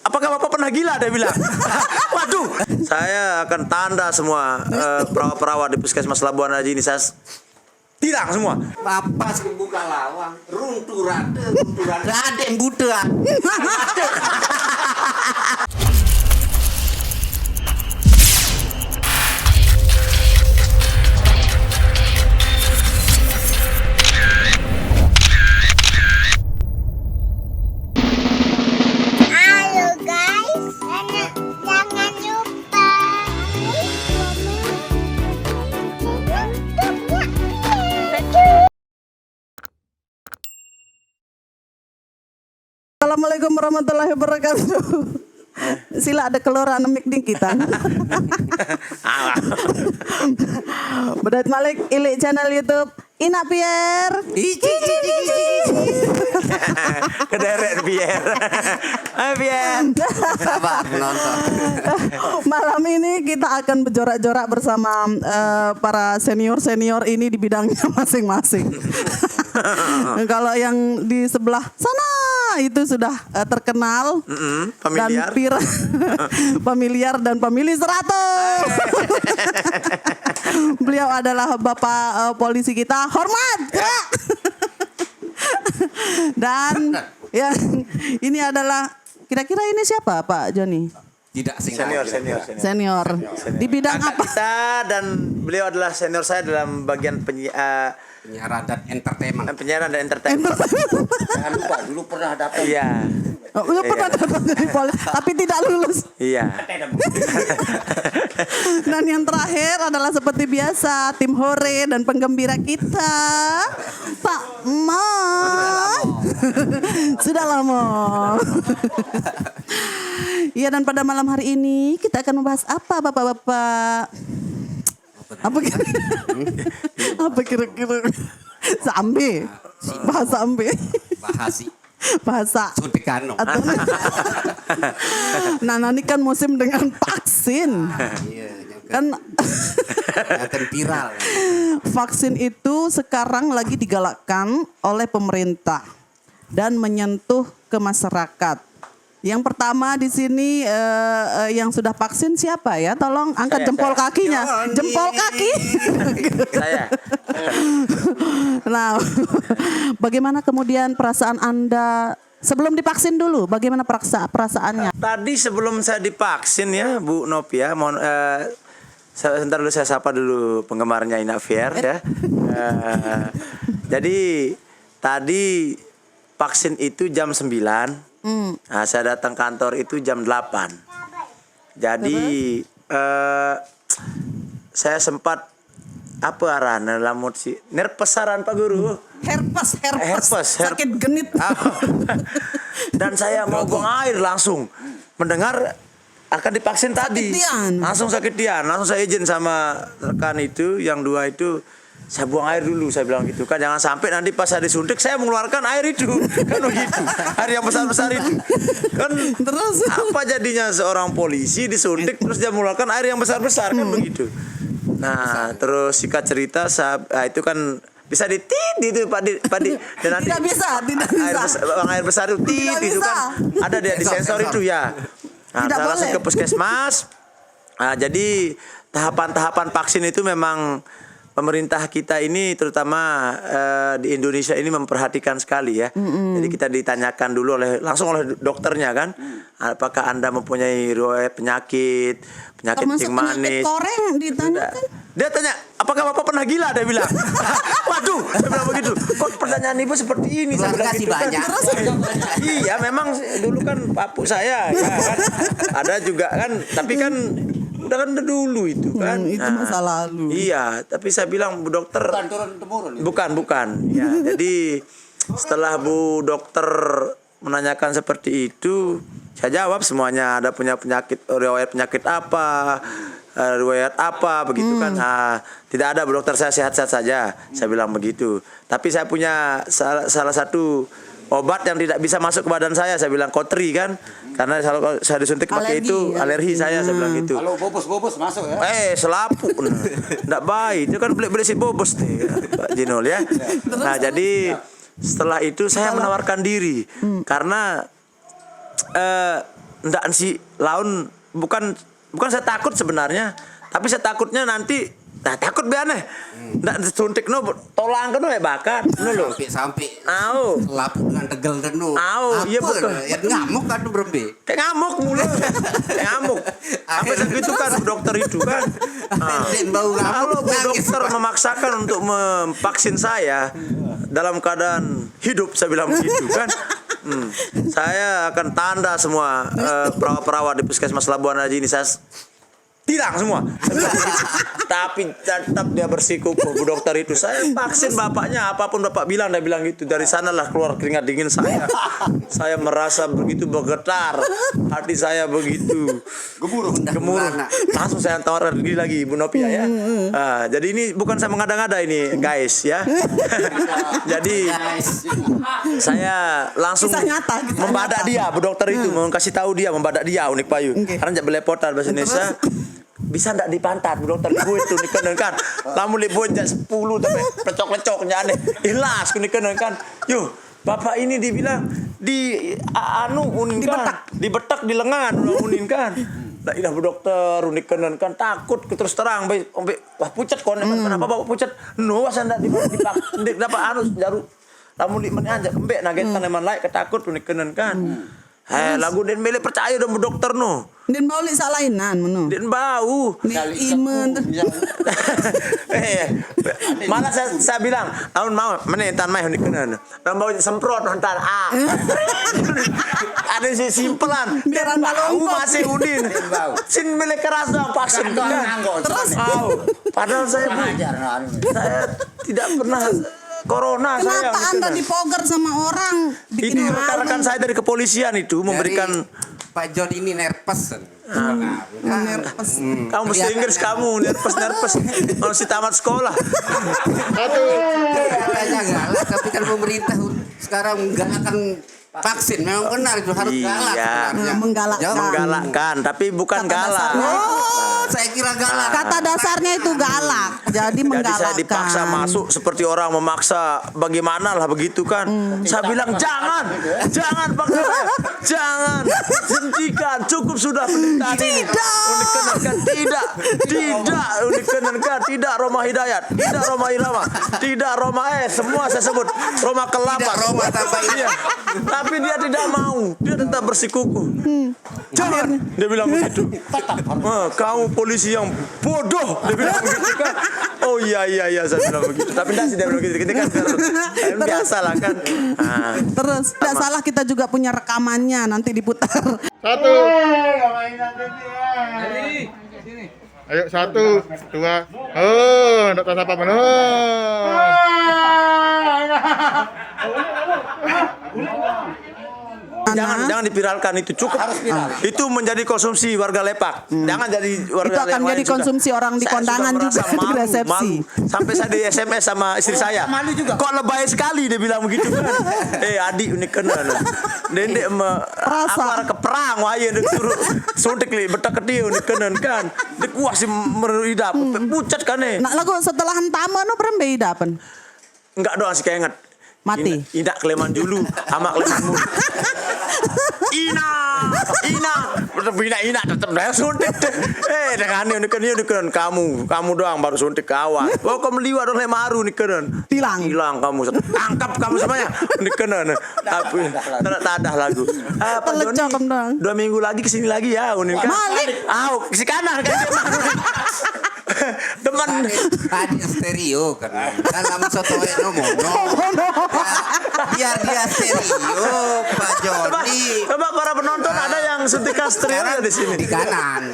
apakah Bapak pernah gila? Dia bilang. Waduh, saya akan tanda semua perawat-perawat di Puskesmas Labuan Haji ini, saya tilang semua. Papas buka lawang, runturan, Raden Buddha. Halo guys, jangan lupa Assalamualaikum warahmatullahi wabarakatuh. Sila ada keluaran mic di kita. Bedat Malik ilik channel YouTube Ina Pierre. Kederet Pierre. Pierre. Sabar penonton. Malam ini kita akan berjorak-jorak bersama para senior-senior ini di bidangnya masing-masing. Kalau yang di sebelah sana itu sudah terkenal Familiar. dan familiar dan pemilih 100. Beliau adalah Bapak polisi kita, hormat. Dan yang ini adalah kira-kira ini siapa Pak Joni? Tidak Senior. Senior. Di bidang Kakak apa? kita, dan beliau adalah senior saya dalam bagian penyiaran dan entertainment. penyiaran dan entertainment. Jangan lupa dulu pernah dapat. Iya. Lu pernah dapat dari polisi, tapi tidak lulus. Iya. Dan yang terakhir adalah seperti biasa tim hore dan penggembira kita, Pak Mo. Sudah lama. Iya, dan pada malam hari ini kita akan membahas apa Bapak-bapak? Apa kira-kira? Sambe. Bahasa ambe. Bahasa Suntikano. Nah, ini kan musim dengan vaksin. Iya, Kan yang viral. vaksin itu sekarang lagi digalakkan oleh pemerintah dan menyentuh ke masyarakat. Yang pertama di sini yang sudah vaksin siapa ya? Tolong angkat jempol kakinya. Jempol kaki. Saya. Nah, bagaimana kemudian perasaan Anda sebelum divaksin dulu? Bagaimana perasaannya? Tadi sebelum saya divaksin ya, Bu Novia, mohon sebentar dulu saya sapa dulu penggemarnya Ina Pierre ya. Jadi tadi vaksin itu jam 9. Nah, saya datang kantor itu jam 8. Jadi saya sempat apa arana lamut sih nerpesaran Pak Guru. Herpes. Sakit Herpes. genit. Dan saya mau buang air langsung mendengar akan divaksin tadi. Sakit Langsung sakit dian. Langsung saya izin sama rekan itu yang 2 itu, saya buang air dulu, saya bilang gitu kan, jangan sampai nanti pas saya disuntik saya mengeluarkan air itu kan begitu, air yang besar-besar itu kan. Terus apa jadinya seorang polisi disuntik terus dia mengeluarkan air yang besar-besar kan begitu. Nah terus singkat cerita itu kan bisa ditit itu Pak Di dan nanti tidak bisa. air besar itu tit itu kan ada dia di sensor itu ya. Nah Tidak saya langsung boleh. ke puskesmas. Nah, jadi tahapan-tahapan vaksin itu memang pemerintah kita ini terutama di Indonesia ini memperhatikan sekali ya. Jadi kita ditanyakan dulu langsung oleh dokternya kan, apakah Anda mempunyai riwayat penyakit termasuk kencing manis. penyakit koreng ditanyakan. Dia tanya, apakah Bapak pernah gila? Dia bilang. Waduh, saya bilang begitu. Kok pertanyaan Ibu seperti ini? Saya bilang Kasih gitu kan. banyak. Iya, memang dulu kan papu saya ya kan. Ada juga kan, tapi kan udah dulu itu kan. Itu masa lalu. Iya, tapi saya bilang Bu Dokter. Bukan turun-temurun. Bukan. Ya, jadi setelah Bu Dokter menanyakan seperti itu, saya jawab semuanya. Ada punya penyakit, riwayat penyakit apa, riwayat apa, begitu kan. Nah, tidak ada Bu Dokter, saya sehat-sehat saja. Saya bilang begitu. Tapi saya punya salah satu obat yang tidak bisa masuk ke badan saya bilang kotri kan, karena kalau saya disuntik pakai itu alergi saya bilang gitu. Kalau bobos masuk ya. Selapu nggak baik itu kan beli si bobos nih Pak Jinul ya. Nah jadi setelah itu saya menawarkan diri karena ndak si laun bukan saya takut sebenarnya, tapi saya takutnya nanti takut be aneh. Ndak suntik no tolang kan we bakat no lho. Sampai Au. lapu dengan tegel dan no. Au, iya betul. Ya ngamuk kan berbe. Kayak ngamuk mulu. Kayak ngamuk. Apa segitu kan Bu dokter itu kan. Bau Kalau Bu nangis, dokter Pak. memaksakan untuk memvaksin saya dalam keadaan hidup, saya bilang begitu kan. Saya akan tanda semua perawat-perawat di Puskesmas Labuan Haji ini, saya tilang semua. Tapi tetap dia bersikukuh Bu dokter itu. Saya vaksin bapaknya, apapun bapak bilang, dia bilang gitu. Dari sanalah keluar keringat dingin saya. Saya merasa begitu bergetar, hati saya begitu gemuruh. Langsung saya tawarkan diri lagi Bu Nopia ya. Jadi ini bukan saya mengada-ngada ini guys ya. Jadi saya langsung Kisah nyata. membadak dia Bu dokter itu, mau kasih tahu dia, membadak dia unik payu. Karena jak belepotan bahasa Indonesia. Bisa ndak di pantat Bu dokter gue itu nikeun kan. Lamun libun jam 10 tapi plecok-plecok nya aneh. Ikhlas ku nikeun kan. Yo, bapak ini dibilang di anu unin kan, dibetak di lengan unin kan. Lah ilah Bu dokter unikeun kan takut terus terang wah pucat kon kenapa bapak pucat? No asa ndak dapat anu jaru. Lamun di mana aja kembek nagetan eman lain ketakut unikeun kan. Lagu den mele percaya dong Bu dokter no. Den bau li salainan menu. Den bau. Imen. Malah saya bilang, tahun mau menetan mah dikeun. Dan bau semprot nonton Ada si simpelan. Biaran bau balongkok. masih udin. Sin mele keras dong vaksin kan. Terus Padahal saya tidak pernah corona saya. kenapa Anda dipoger sama orang? Bikin Ini malu. rekan-rekan saya dari kepolisian itu memberikan Pak John ini nervous. Nervous. kamu mesti Inggris kamu nervous masih tamat sekolah. Katanya galak, tapi kan pemerintah sekarang menggalakkan vaksin. Memang benar itu harus galak. Iya. sebenarnya. Menggalakkan. Jawab. Menggalakkan tapi bukan Kata galak. dasarnya. Oh, saya kira galak. Kata dasarnya itu galak. Jadi Jadi menggalakkan. saya dipaksa masuk seperti orang memaksa bagaimana lah begitu kan. Saya bilang jangan paksa saya. Jangan, hentikan, cukup sudah penderitaan ini. Unikeunkan tidak Roma Hidayat, tidak Roma Irama, tidak Roma semua saya sebut Roma Kelapa. Tidak Roma tambah Iya. Tapi dia tidak mau, dia tetap bersikukuh. Jangan, dia bilang begitu. Kamu polisi yang bodoh, dia bilang begitu kan. Oh iya saya bilang begitu. Tapi enggak sih dia bilang begitu. Kita kan biasa lah kan. Terus tidak salah kita juga punya rekamannya nanti diputar. Satu. Ayo 1, 2. Oh, ndak tahu apa mana. Jangan diviralkan itu cukup. Itu menjadi konsumsi warga Lepak. Jangan jadi warga Itu akan Lepak jadi juga. konsumsi orang di Saya kondangan merasa juga, di resepsi. malu. Sampai saya di SMS sama istri saya. malu juga. Kok lebay sekali dia bilang begitu kan. Adik ini kena. Dendek Rasa. aku arah ke perang waya dia suruh suntik li betak ke dia ini kena kan. Dia kuas si meridap. Pucat kan Nak lagu setelah hentama no berembe idapan. Enggak doang sih kayak inget. Mati. Indak Kleman dulu sama Klemanmu. Ina tetap dah suntik. Dengan ini kamu doang baru suntik kawan. Oh kamu liwat oleh maru nih keren. Hilang kamu. Tangkap kamu semuanya. Nih keren. Tapi tadah lagu. Pak Pelecok Joni, dong. 2 minggu lagi kesini lagi ya unin kan. Balik. Ke kanan kan. Teman Tadi stereo kan. Dalam soto mono. Biar dia stereo Pak Joni. Coba para penonton ada yang suntikan stereo di sini. Di kanan.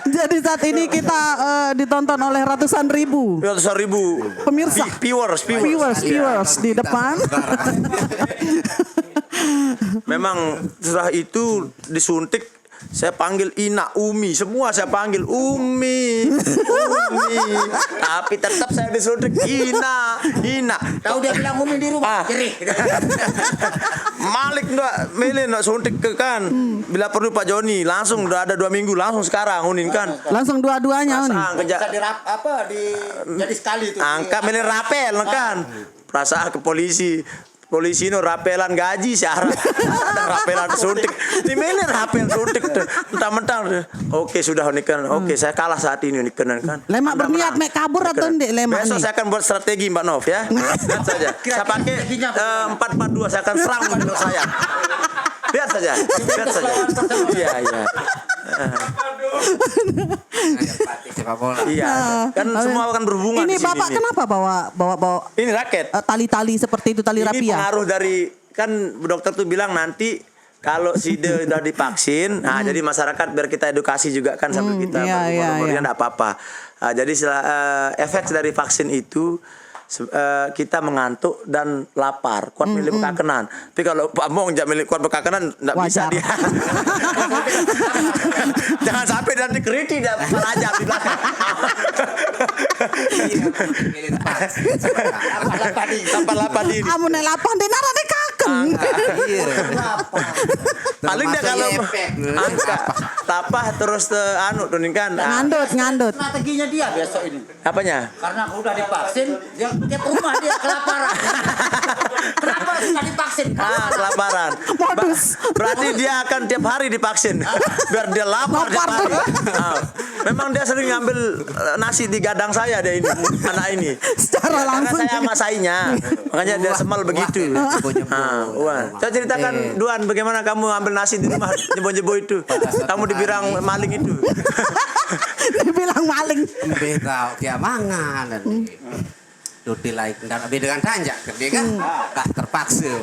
Jadi saat ini kita ditonton oleh ratusan ribu Ratusan ribu pemirsa. viewers. Viewers di depan. Memang setelah itu disuntik saya panggil Ina, Umi, semua saya panggil Umi. Tapi tetap saya disuntik Ina. Tahu dia bilang Umi di rumah. Jerih. Malik ndak milih ndak suntik ke kan. Bila perlu Pak Joni langsung udah ada 2 minggu langsung sekarang unin kan. Langsung dua-duanya nih. Bisa jadi sekali itu. Angkat milih rapel kan. Perasaan ke polisi polisi no rapelan gaji searah. Rapelan suntik. Di mana rapel suntik tuh. Mentang-mentang. Oke sudah unikan. Oke saya kalah saat ini unikan kan. Lemak Anda berniat menang. mek kabur atau ndek lemak Besok nih? saya akan buat strategi Mbak Nov ya. Lihat saja. Saya pakai 4-4-2 saya akan serang menurut saya. Lihat saja. Lihat saja. Iya iya. Sepak bola. Iya. Kan semua akan berhubungan Ini di sini Bapak nih. kenapa bawa Ini raket. tali-tali seperti itu, tali Ini rapia? pengaruh dari kan dokter tuh bilang nanti kalau si De udah divaksin, nah jadi masyarakat biar kita edukasi juga kan sambil kita iya, berumur-umurnya iya. enggak apa-apa. Nah, jadi efek dari vaksin itu kita mengantuk dan lapar, kuat milik bekakenan. Tapi kalau Pak Mong jangan milik kuat bekakenan enggak bisa Wajar. dia. Jangan sampai nanti kritik dan melajap di belakang. Lapar ini. Amun nek lapan dek nara dek kaken. Iya. Paling dia kalau angka tapah terus anu tuh kan. Ngandut. Strateginya dia besok ini. Apanya? Karena aku udah divaksin, dia tiap rumah dia kelaparan. Kenapa sudah divaksin? Kelaparan. Modus. Berarti dia akan tiap hari divaksin. Biar dia lapar tiap hari. Memang dia sering ngambil nasi di gadang saya dia ini, anak ini. Secara langsung. Karena saya masainya. Makanya dia semal begitu. Coba ceritakan Duan bagaimana kamu ambil nasi di rumah jebo-jebo itu. Kamu dibilang maling itu. Dibilang maling. Beda dia mangan dan Dodi lain dan beda dengan tanjak dia kan terpaksa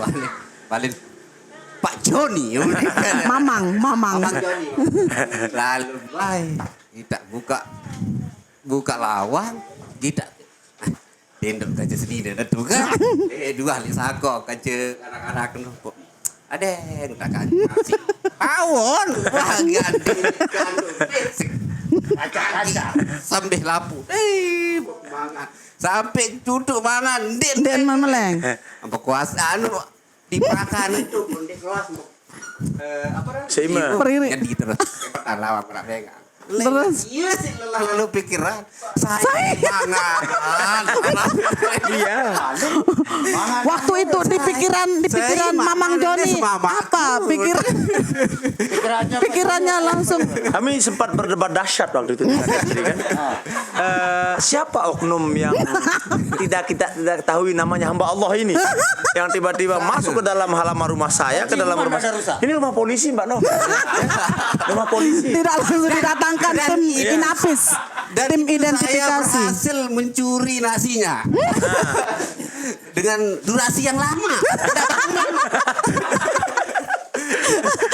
paling Pak Joni Mamang. Mamang Joni lalu kita buka lawang kita dendok kaca sendiri dan tuh kan dua li sako kaca anak-anak nu ada yang tak kasih pawon bagian kaca sampai lapu mangan sampai duduk mangan Den memeleng. apa kuasa anu dimakan itu pun di kelas apa Seima. Periri. jadi terus lawang pernah pegang Terus? iya sih lalu pikiran saya mangan Iya. Waktu itu di pikiran Mamang Joni apa pikirannya langsung Kami sempat berdebat dahsyat waktu itu. Jadi kan, siapa oknum yang tidak ketahui namanya hamba Allah ini, yang tiba-tiba masuk ke dalam halaman rumah saya, ke dalam rumah. Ini rumah polisi Mbak Nov. Rumah polisi. tidak langsung didatangkan tim Inafis, tim saya identifikasi. berhasil mencuri nasinya dengan durasi yang lama.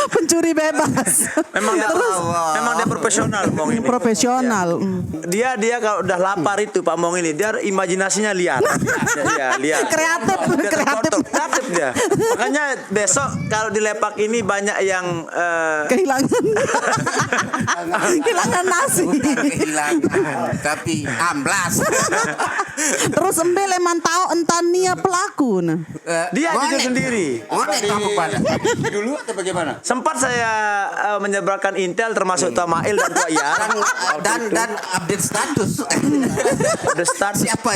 Pencuri bebas. Memang dia profesional Mong ini. Profesional. Dia kalau udah lapar itu Pak Mong ini, dia imajinasinya liar. Iya, liar. Kreatif. Kreatif dia. Makanya besok kalau di Lepak ini banyak yang Kehilangan nasi. Bukan kehilangan, tapi amblas. Terus embel emang tahu entan nia pelaku nah. dia jujur sendiri. Ngonek kamu pada. Dulu atau bagaimana? Sempat saya menyebarkan intel termasuk Tamail dan Tua Iyar. Dan update status. The start Siapa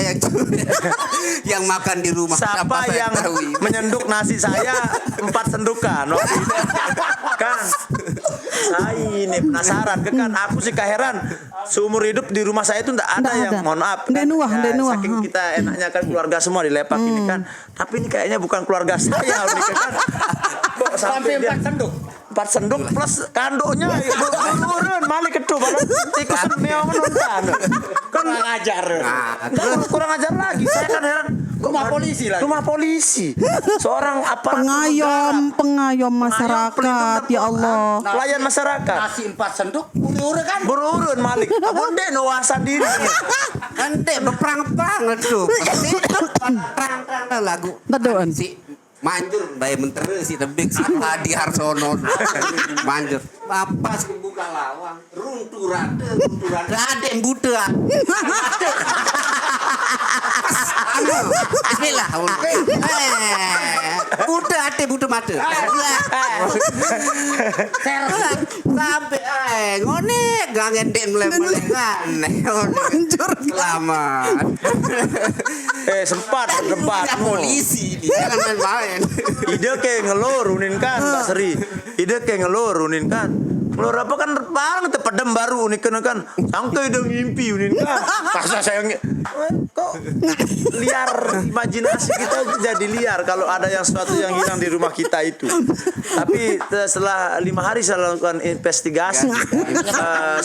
yang makan di rumah? siapa saya yang ketahui. menyenduk nasi saya 4 sendukan waktu itu. Kan saya ini penasaran kan aku sih keheran seumur hidup di rumah saya itu enggak ada Nggak yang ada. mohon maaf Ndek nuah. saking kita enaknya kan keluarga semua di Lepak ini kan, tapi ini kayaknya bukan keluarga saya ini kan. Kok sampai 4 senduk 4 senduk plus kandoknya turun mali ketu padahal tikus meong nonton kan ngajar. Kurang ajar lagi. Saya kan heran Rumah polisi lagi. Rumah polisi. Seorang aparatur negara. pengayom masyarakat ya Allah. Pelayan masyarakat. Nasi 4 senduk, urut kan? Berurun Malik. Abon dek nuasa diri. Kan dek berperang-perang itu. Perang-perang lagu. Teduan. Si manjur bae menteri si tebik si Hadi Harsono. Manjur. Papas buka lawang, runturan. Ada yang buta. Bismillah. Buta hati, buta mata. Sampai ngone gak ngendek mulai-mulai kan. Selamat. Sempat Polisi ini jangan main-main. ide ke ngelurunin kan Mbak Sri, ide ke ngelurunin kan. Ngelur apa kan bang tepedem baru unikan kan. Sangka udah ngimpi unin kan. Masa saya kok liar, imajinasi kita jadi liar kalau ada yang sesuatu yang hilang di rumah kita itu. Tapi setelah 5 hari saya lakukan investigasi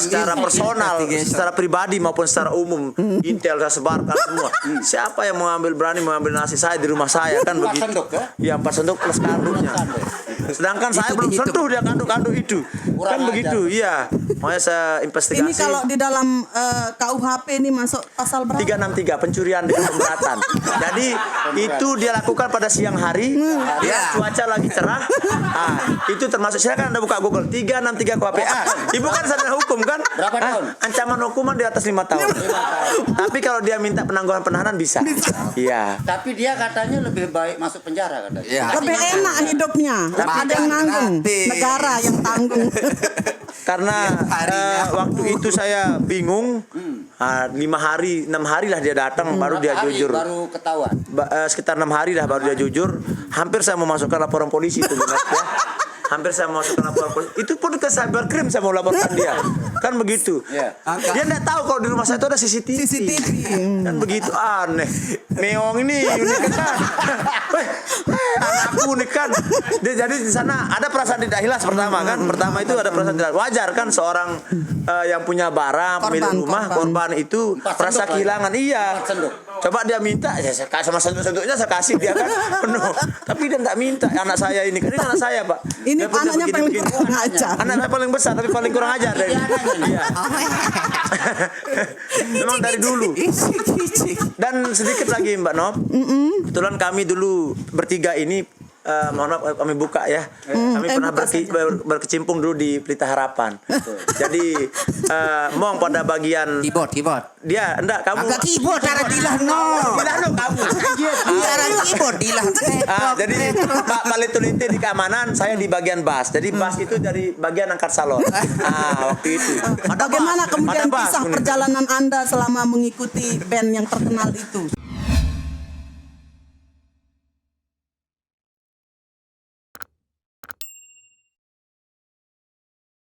secara personal, secara pribadi maupun secara umum, intel saya sebarkan semua. Siapa yang berani mengambil nasi saya di rumah saya kan begitu. sendok, Ya 4 sendok plus kandungnya. Sedangkan saya belum sentuh dia kandung-kandung itu. Kan begitu, iya. Makanya saya investigasi. Ini kalau di dalam KUHP ini masuk pasal berapa? 363 pencurian dengan pemberatan. Jadi itu dia lakukan pada siang hari, cuaca lagi cerah. Itu termasuk saya kan ada buka Google 363 KUHP. Ibu kan sarjana hukum kan? Berapa tahun? Ancaman hukuman di atas 5 tahun. Tapi kalau dia minta penangguhan penahanan bisa. Iya. Tapi dia katanya lebih baik masuk penjara katanya. Iya. Lebih enak hidupnya. Ada yang nanggung. gratis. Negara yang tanggung. Karena waktu itu saya bingung. 5 hari, 6 hari lah dia datang baru dia Berapa hari jujur. baru ketahuan. Sekitar 6 hari lah baru dia jujur. Hampir saya mau masukkan laporan polisi itu benar ya. Hampir saya mau masukkan laporan polisi. Itu pun ke cybercrime saya mau laporkan dia. Kan begitu. Iya. Dia enggak tahu kalau di rumah saya itu ada CCTV. Kan begitu aneh. Meong ini unik kan. Anakku unik kan. Jadi di sana ada perasaan tidak ikhlas pertama kan. Pertama itu ada perasaan tidak wajar kan seorang yang punya barang, pemilik rumah, korban itu 4 merasa sendok kehilangan. Iya. 4 sendok. Coba dia minta, ya saya sama sendok-sendoknya saya kasih dia kan penuh. Tapi dia enggak minta. Anak saya ini kan ini anak saya, Pak. Ini Dia punya anaknya paling begini-begini. kurang ajar. Anak saya paling besar tapi paling kurang ajar dari. Iya. Memang dari dulu. Dan sedikit lagi Mbak Nop. Kebetulan kami dulu bertiga ini mohon maaf kami buka ya. Kami pernah berkecimpung dulu di Pelita Harapan. Jadi mong pada bagian Keyboard. dia enggak kamu. Agak keyboard cara dilah no. Dilah no kamu. Cara keyboard dilah. Jadi Pak Palito-lite di keamanan, saya di bagian bass. Jadi bass itu dari bagian angkat salon. Waktu itu. Bagaimana kemudian Ada bass, kisah Unik. perjalanan Anda selama mengikuti band yang terkenal itu?